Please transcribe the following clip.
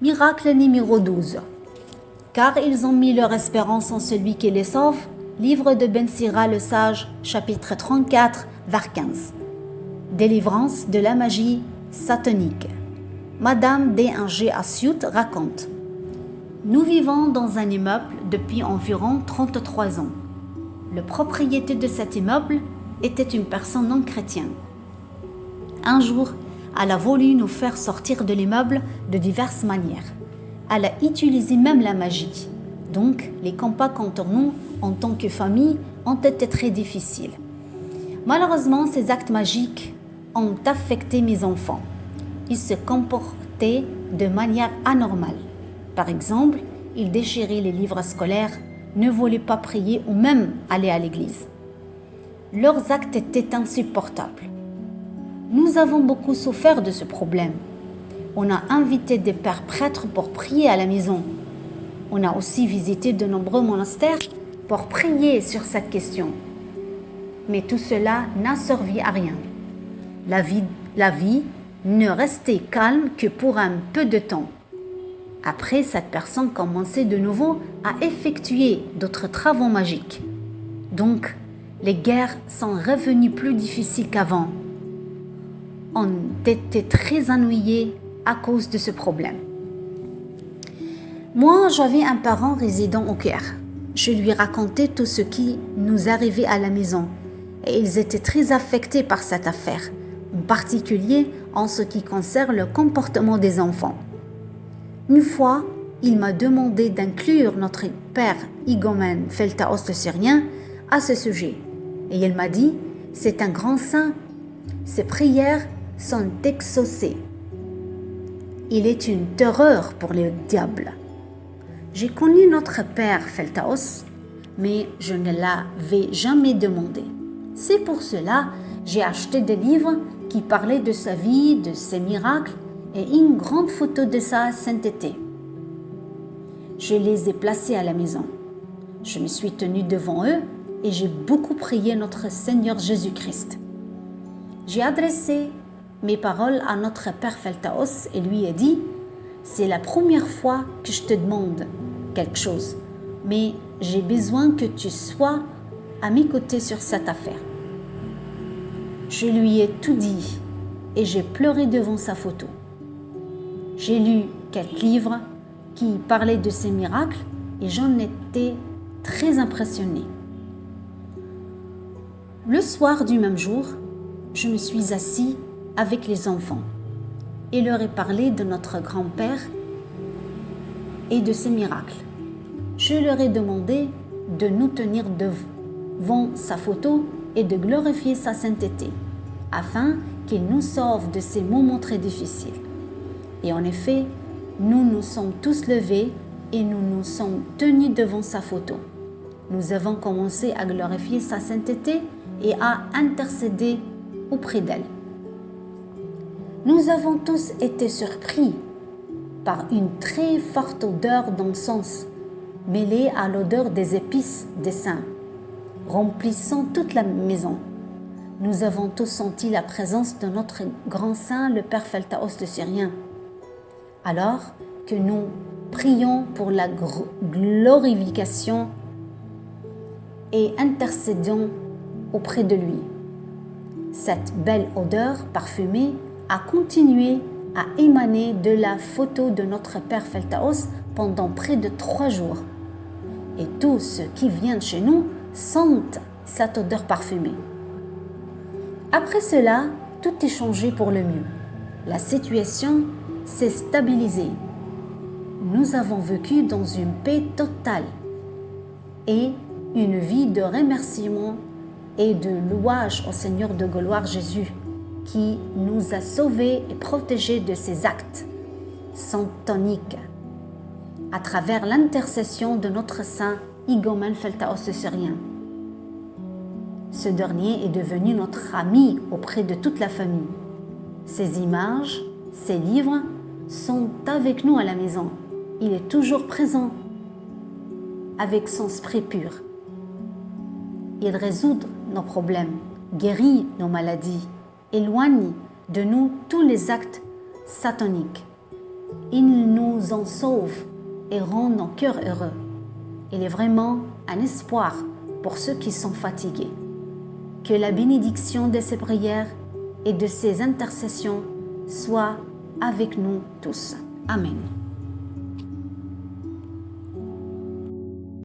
Miracle numéro 12. Car ils ont mis leur espérance en celui qui les sauve. Livre de Ben Sira le sage, chapitre 34, vers 15. Délivrance de la magie satanique. Madame D.G. Assiout raconte: Nous vivons dans un immeuble depuis environ 33 ans. Le propriétaire de cet immeuble était une personne non chrétienne. Un jour, elle a voulu nous faire sortir de l'immeuble de diverses manières. Elle a utilisé même la magie. Donc, les combats contre nous, en tant que famille, ont été très difficiles. Malheureusement, ces actes magiques ont affecté mes enfants. Ils se comportaient de manière anormale. Par exemple, ils déchiraient les livres scolaires, ne voulaient pas prier ou même aller à l'église. Leurs actes étaient insupportables. Nous avons beaucoup souffert de ce problème. On a invité des pères prêtres pour prier à la maison. On a aussi visité de nombreux monastères pour prier sur cette question. Mais tout cela n'a servi à rien. La vie ne restait calme que pour un peu de temps. Après, cette personne commençait de nouveau à effectuer d'autres travaux magiques. Donc, les guerres sont revenues plus difficiles qu'avant. On était très ennuyés à cause de ce problème. Moi, j'avais un parent résidant au Caire. Je lui racontais tout ce qui nous arrivait à la maison et ils étaient très affectés par cette affaire, en particulier en ce qui concerne le comportement des enfants. Une fois, il m'a demandé d'inclure notre père Igomène Feltaos le Syrien à ce sujet et il m'a dit: c'est un grand saint, ses prières sont exaucées. Il est une terreur pour le diable. J'ai connu notre père Feltaos, mais je ne l'avais jamais demandé. C'est pour cela que j'ai acheté des livres qui parlaient de sa vie, de ses miracles et une grande photo de sa sainteté. Je les ai placés à la maison. Je me suis tenue devant eux et j'ai beaucoup prié notre Seigneur Jésus-Christ. J'ai adressé mes paroles à notre père Feltaos et lui ai dit: c'est la première fois que je te demande quelque chose, mais j'ai besoin que tu sois à mes côtés sur cette affaire. Je lui ai tout dit et j'ai pleuré devant sa photo. J'ai lu quelques livres qui parlaient de ces miracles et j'en étais très impressionnée. Le soir du même jour, je me suis assise avec les enfants et leur ai parlé de notre grand-père et de ses miracles. Je leur ai demandé de nous tenir devant sa photo et de glorifier sa sainteté, afin qu'il nous sauve de ces moments très difficiles. Et en effet, nous nous sommes tous levés et nous nous sommes tenus devant sa photo. Nous avons commencé à glorifier sa sainteté et à intercéder auprès d'elle. Nous avons tous été surpris par une très forte odeur d'encens mêlée à l'odeur des épices des saints, remplissant toute la maison. Nous avons tous senti la présence de notre grand saint, le père Feltaos le Syrien. Alors que nous prions pour la glorification et intercédons auprès de lui, cette belle odeur parfumée a continué à émaner de la photo de notre père Feltaos pendant près de 3 jours. Et tous ceux qui viennent chez nous sentent cette odeur parfumée. Après cela, tout est changé pour le mieux. La situation s'est stabilisée. Nous avons vécu dans une paix totale et une vie de remerciement et de louange au Seigneur de gloire Jésus, qui nous a sauvés et protégés de ces actes sataniques à travers l'intercession de notre saint Igomène Feltaos le Syrien. Ce dernier est devenu notre ami auprès de toute la famille. Ces images, ces livres sont avec nous à la maison. Il est toujours présent avec son esprit pur. Il résout nos problèmes, guérit nos maladies, éloigne de nous tous les actes sataniques. Il nous en sauve et rend nos cœurs heureux. Il est vraiment un espoir pour ceux qui sont fatigués. Que la bénédiction de ces prières et de ces intercessions soit avec nous tous. Amen.